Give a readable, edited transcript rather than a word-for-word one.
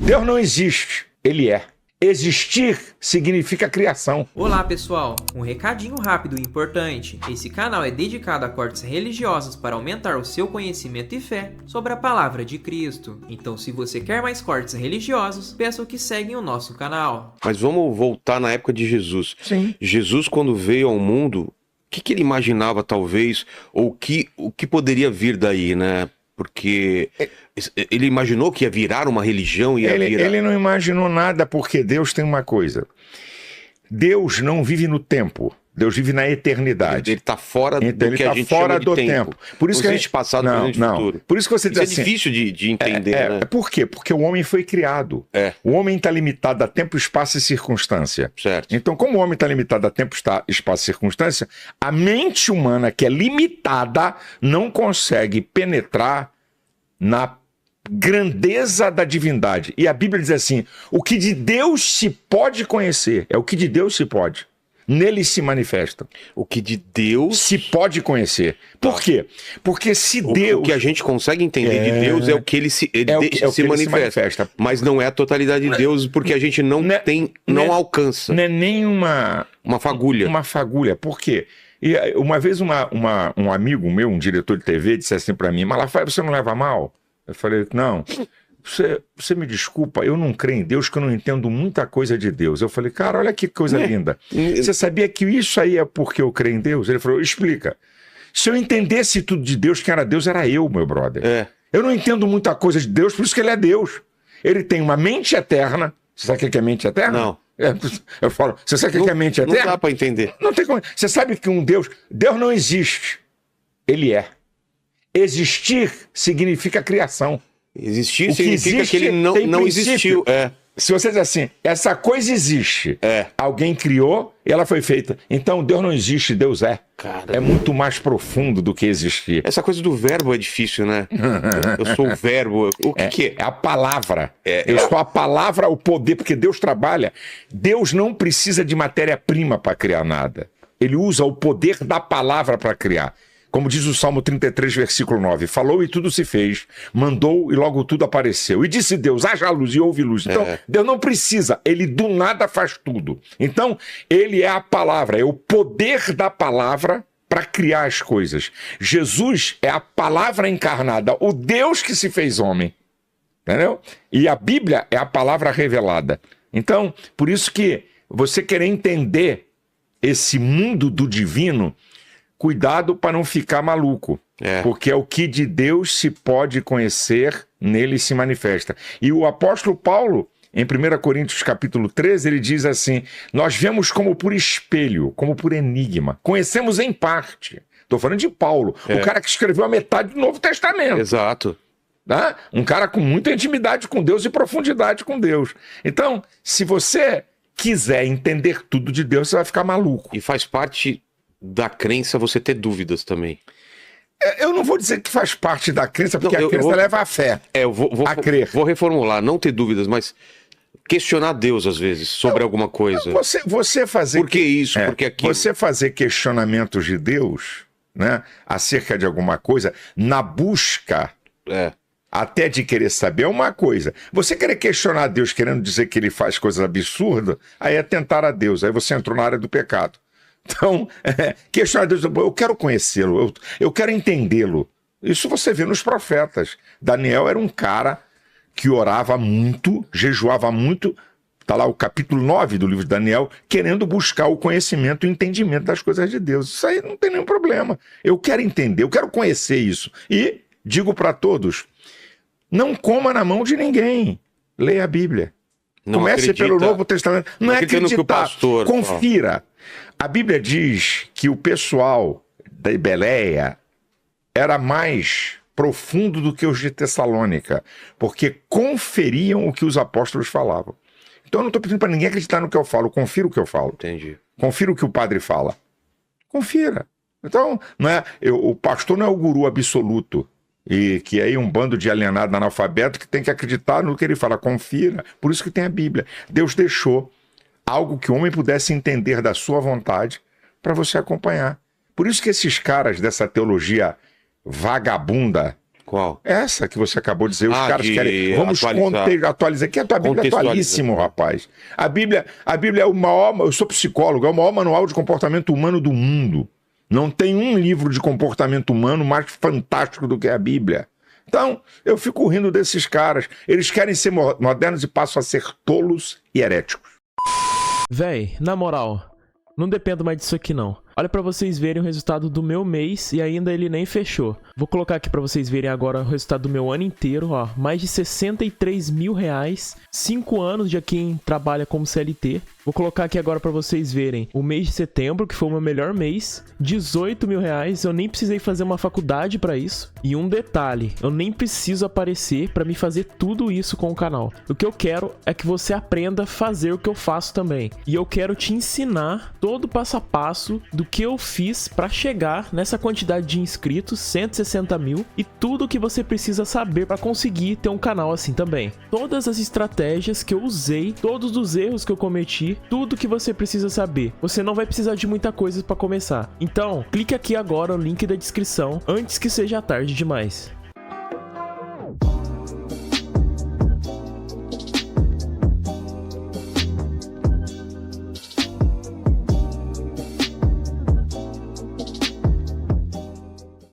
Deus não existe, ele é. Existir significa criação. Olá pessoal, um recadinho rápido e importante. Esse canal é dedicado a cortes religiosos para aumentar o seu conhecimento e fé sobre a palavra de Cristo. Então se você quer mais cortes religiosos, peço que seguem o nosso canal. Mas vamos voltar na época de Jesus. Sim. Jesus, quando veio ao mundo, o que ele imaginava talvez, ou o que poderia vir daí, né? Porque ele imaginou que ia virar uma religião, Ele não imaginou nada, porque Deus tem uma coisa. Deus não vive no tempo. Deus vive na eternidade. Ele está fora do então, que a gente chama de tempo. Por isso que existe passado, presente e futuro. Por isso que você diz assim, é difícil de entender, né? Por quê? Porque o homem foi criado. O homem está limitado a tempo, espaço e circunstância. Certo. Então, como o homem está limitado a tempo, espaço e circunstância, a mente humana, que é limitada, não consegue penetrar na grandeza da divindade. E a Bíblia diz assim, o que de Deus se pode conhecer, é o que de Deus se pode. Nele se manifesta. O que de Deus se pode conhecer. Por quê? Porque se Deus... O que a gente consegue entender de Deus é o que ele se manifesta. Mas não é a totalidade de Deus, porque a gente não alcança. Não é nem uma fagulha. Uma fagulha. Por quê? E uma vez um amigo meu, um diretor de TV, disse assim pra mim, Malafaia, você não leva mal? Eu falei, não... Você me desculpa, eu não creio em Deus, que eu não entendo muita coisa de Deus. Eu falei, cara, olha que coisa linda. Você sabia que isso aí é porque eu creio em Deus? Ele falou, explica. Se eu entendesse tudo de Deus, quem era Deus era eu, meu brother. Eu não entendo muita coisa de Deus, por isso que ele é Deus. Ele tem uma mente eterna. Você sabe o que é mente eterna? Não. Eu falo, você sabe o que é mente eterna? Não dá pra entender. Não tem como. Você sabe que Deus não existe. Ele é. Existir significa criação. Existir significa que ele não existiu. Se você diz assim, essa coisa existe, alguém criou e ela foi feita. Então Deus não existe, Deus é. Cara, é muito mais profundo do que existir. Essa coisa do verbo é difícil, né? Eu sou o verbo. O que é? É a palavra. Eu sou a palavra, o poder, porque Deus trabalha. Deus não precisa de matéria-prima para criar nada. Ele usa o poder da palavra para criar. Como diz o Salmo 33, versículo 9, falou e tudo se fez, mandou e logo tudo apareceu. E disse Deus, haja luz e houve luz. Então, Deus não precisa, ele do nada faz tudo. Então, ele é a palavra, é o poder da palavra para criar as coisas. Jesus é a palavra encarnada, o Deus que se fez homem. Entendeu? E a Bíblia é a palavra revelada. Então, por isso que você querer entender esse mundo do divino, cuidado para não ficar maluco, porque é o que de Deus se pode conhecer, nele se manifesta. E o apóstolo Paulo, em 1 Coríntios capítulo 13, ele diz assim, nós vemos como por espelho, como por enigma, conhecemos em parte. Estou falando de Paulo, o cara que escreveu a metade do Novo Testamento. Exato. Tá? Um cara com muita intimidade com Deus e profundidade com Deus. Então, se você quiser entender tudo de Deus, você vai ficar maluco. E faz parte da crença você ter dúvidas também. Eu não vou dizer que faz parte da crença, porque a crença leva à fé. Eu vou a crer. Vou reformular, não ter dúvidas, mas questionar Deus às vezes sobre alguma coisa. Você fazer... Por que isso? Por que aquilo? Você fazer questionamentos de Deus, né, acerca de alguma coisa, na busca... até de querer saber é uma coisa. Você querer questionar Deus querendo dizer que ele faz coisas absurdas, aí é tentar a Deus. Aí você entrou na área do pecado. Então, questionar Deus, eu quero conhecê-lo, eu quero entendê-lo. Isso você vê nos profetas. Daniel era um cara que orava muito, jejuava muito, está lá o capítulo 9 do livro de Daniel, querendo buscar o conhecimento e o entendimento das coisas de Deus. Isso aí não tem nenhum problema. Eu quero entender, eu quero conhecer isso. E digo para todos, não coma na mão de ninguém. Leia a Bíblia. Comece pelo Novo Testamento. Não é acreditar, confira. A Bíblia diz que o pessoal da Beleia era mais profundo do que os de Tessalônica, porque conferiam o que os apóstolos falavam. Então eu não estou pedindo para ninguém acreditar no que eu falo, confira o que eu falo. Entendi. Confira o que o padre fala. Confira. Então, o pastor não é o guru absoluto, e que aí um bando de alienado analfabeto que tem que acreditar no que ele fala. Confira. Por isso que tem a Bíblia. Deus deixou algo que o homem pudesse entender da sua vontade para você acompanhar. Por isso que esses caras dessa teologia vagabunda Qual? Essa que você acabou de dizer, os caras de querem. Vamos atualizar. Aqui a tua Bíblia é atualíssimo, rapaz. A Bíblia é o maior. Eu sou psicólogo, é o maior manual de comportamento humano do mundo. Não tem um livro de comportamento humano mais fantástico do que a Bíblia. Então, eu fico rindo desses caras. Eles querem ser modernos e passam a ser tolos e heréticos. Véi, na moral, não dependo mais disso aqui não. Olha pra vocês verem o resultado do meu mês e ainda ele nem fechou. Vou colocar aqui pra vocês verem agora o resultado do meu ano inteiro, ó. Mais de 63 mil reais, 5 anos de quem trabalha como CLT. Vou colocar aqui agora pra vocês verem o mês de setembro, que foi o meu melhor mês. 18 mil reais, eu nem precisei fazer uma faculdade pra isso. E um detalhe, eu nem preciso aparecer pra me fazer tudo isso com o canal. O que eu quero é que você aprenda a fazer o que eu faço também. E eu quero te ensinar todo o passo a passo do que eu fiz pra chegar nessa quantidade de inscritos, 160 mil, e tudo o que você precisa saber pra conseguir ter um canal assim também. Todas as estratégias que eu usei, todos os erros que eu cometi, tudo que você precisa saber. Você não vai precisar de muita coisa pra começar. Então, clique aqui agora no link da descrição, antes que seja tarde demais.